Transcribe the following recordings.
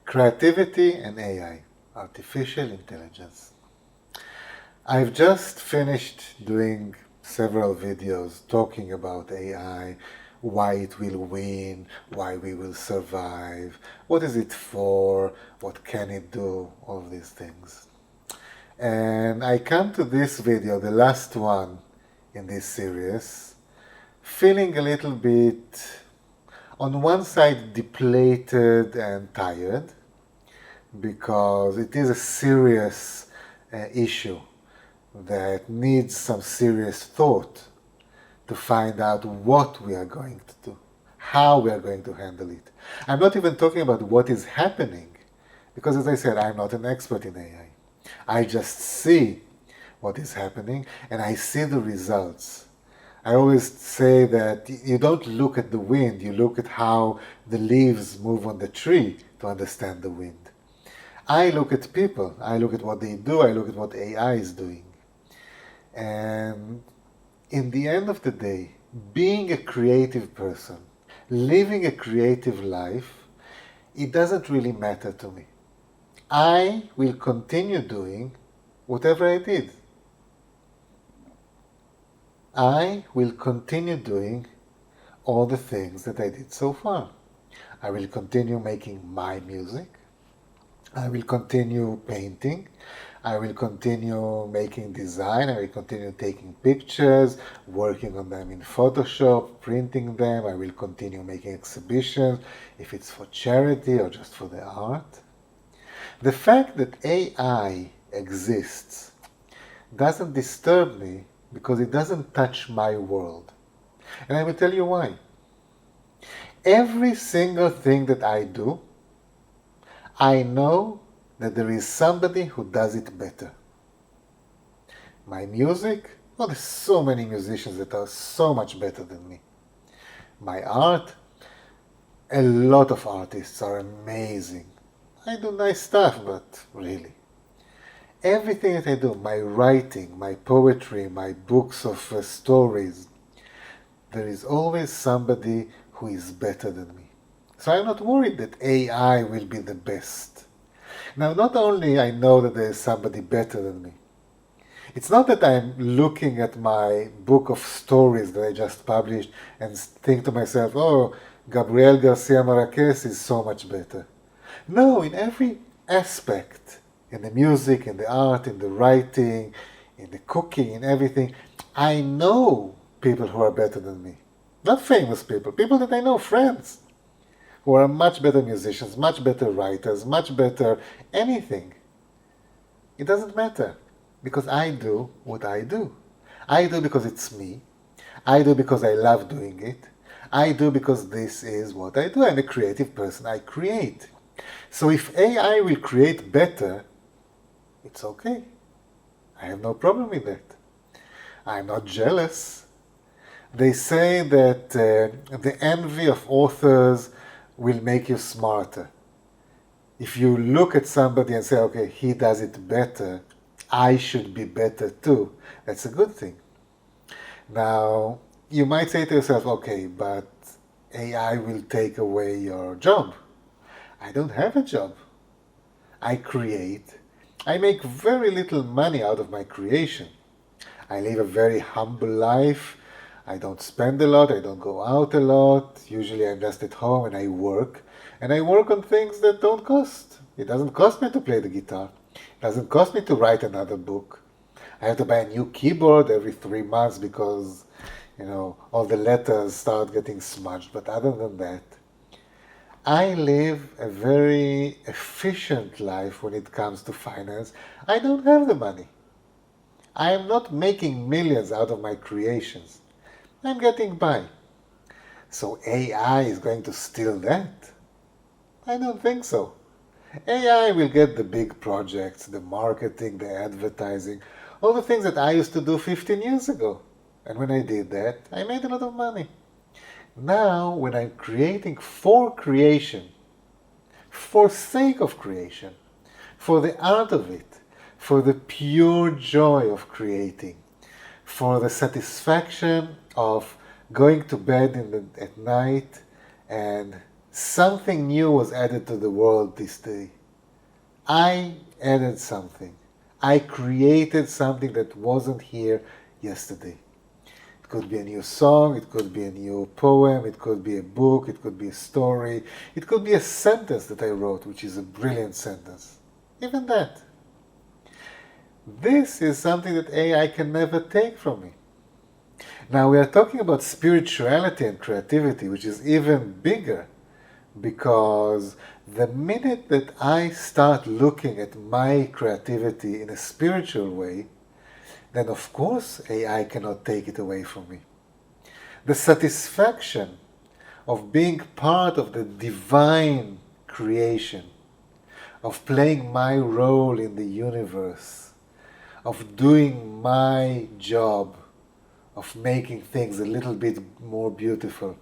Creativity and AI, artificial intelligence. I've just finished doing several videos talking about AI, why it will win, why we will survive, what is it for, what can it do, all of these things. And I come to this video, the last one in this series, feeling a little bit, on one side, depleted and tired, because it is a serious issue that needs some serious thought to find out what we are going to do, how we are going to handle it. I'm not even talking about what is happening, because as I said, I'm not an expert in AI. I just see what is happening and I see the results. I always say that you don't look at the wind, you look at how the leaves move on the tree to understand the wind. I look at people, I look at what they do, I look at what AI is doing. And in the end of the day, being a creative person, living a creative life, it doesn't really matter to me. I will continue doing whatever I did. I will continue doing all the things that I did so far. I will continue making my music. I will continue painting. I will continue making design. I will continue taking pictures, working on them in Photoshop, printing them. I will continue making exhibitions, if it's for charity or just for the art. The fact that AI exists doesn't disturb me because it doesn't touch my world. And I will tell you why. Every single thing that I do, I know that there is somebody who does it better. My music, well, there's so many musicians that are so much better than me. My art, a lot of artists are amazing. I do nice stuff, but really. Everything that I do, my writing, my poetry, my books of stories, there is always somebody who is better than me. So I'm not worried that AI will be the best. Now, not only I know that there is somebody better than me, it's not that I'm looking at my book of stories that I just published and think to myself, oh, Gabriel Garcia Marquez is so much better. No, in every aspect, in the music, in the art, in the writing, in the cooking, in everything, I know people who are better than me. Not famous people, people that I know, friends, who are much better musicians, much better writers, much better anything. It doesn't matter, because I do what I do. I do because it's me. I do because I love doing it. I do because this is what I do. I'm a creative person. I create. So if AI will create better, it's okay. I have no problem with that. I'm not jealous. They say that the envy of authors will make you smarter. If you look at somebody and say, okay, he does it better, I should be better too, that's a good thing. Now, you might say to yourself, okay, but AI will take away your job. I don't have a job. I create. I make very little money out of my creation. I live a very humble life. I don't spend a lot. I don't go out a lot. Usually I'm just at home and I work. And I work on things that don't cost. It doesn't cost me to play the guitar. It doesn't cost me to write another book. I have to buy a new keyboard every 3 months because, all the letters start getting smudged. But other than that, I live a very efficient life when it comes to finance. I don't have the money. I am not making millions out of my creations. I'm getting by. So AI is going to steal that? I don't think so. AI will get the big projects, the marketing, the advertising, all the things that I used to do 15 years ago. And when I did that, I made a lot of money. Now, when I'm creating for creation, for sake of creation, for the art of it, for the pure joy of creating, for the satisfaction of going to bed at night and Something new was added to the world this day. I added something. I created something that wasn't here yesterday. It could be a new song, it could be a new poem, it could be a book, it could be a story, it could be a sentence that I wrote, which is a brilliant sentence. Even that. This is something that AI can never take from me. Now we are talking about spirituality and creativity, which is even bigger, because the minute that I start looking at my creativity in a spiritual way, then of course AI cannot take it away from me. The satisfaction of being part of the divine creation, of playing my role in the universe, of doing my job, of making things a little bit more beautiful,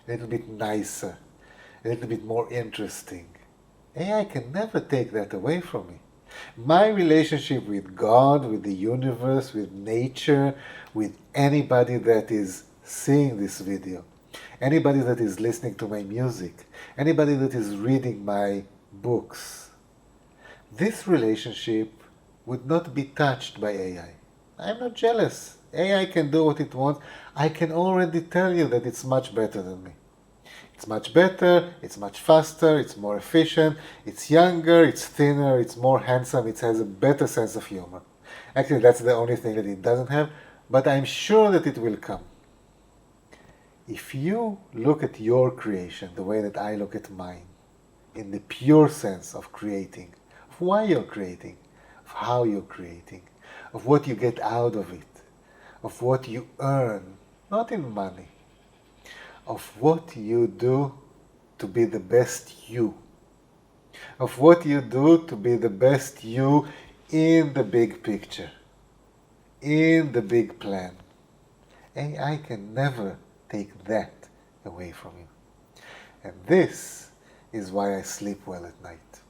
a little bit nicer, a little bit more interesting. AI can never take that away from me. My relationship with God, with the universe, with nature, with anybody that is seeing this video, anybody that is listening to my music, anybody that is reading my books, this relationship would not be touched by AI. I'm not jealous. AI can do what it wants. I can already tell you that it's much better than me. It's much better, it's much faster, it's more efficient, it's younger, it's thinner, it's more handsome, it has a better sense of humor. Actually, that's the only thing that it doesn't have, but I'm sure that it will come. If you look at your creation the way that I look at mine, in the pure sense of creating, of why you're creating, of how you're creating, of what you get out of it, of what you earn, not in money, of what you do to be the best you, of what you do to be the best you in the big picture, in the big plan. AI can never take that away from you. And this is why I sleep well at night.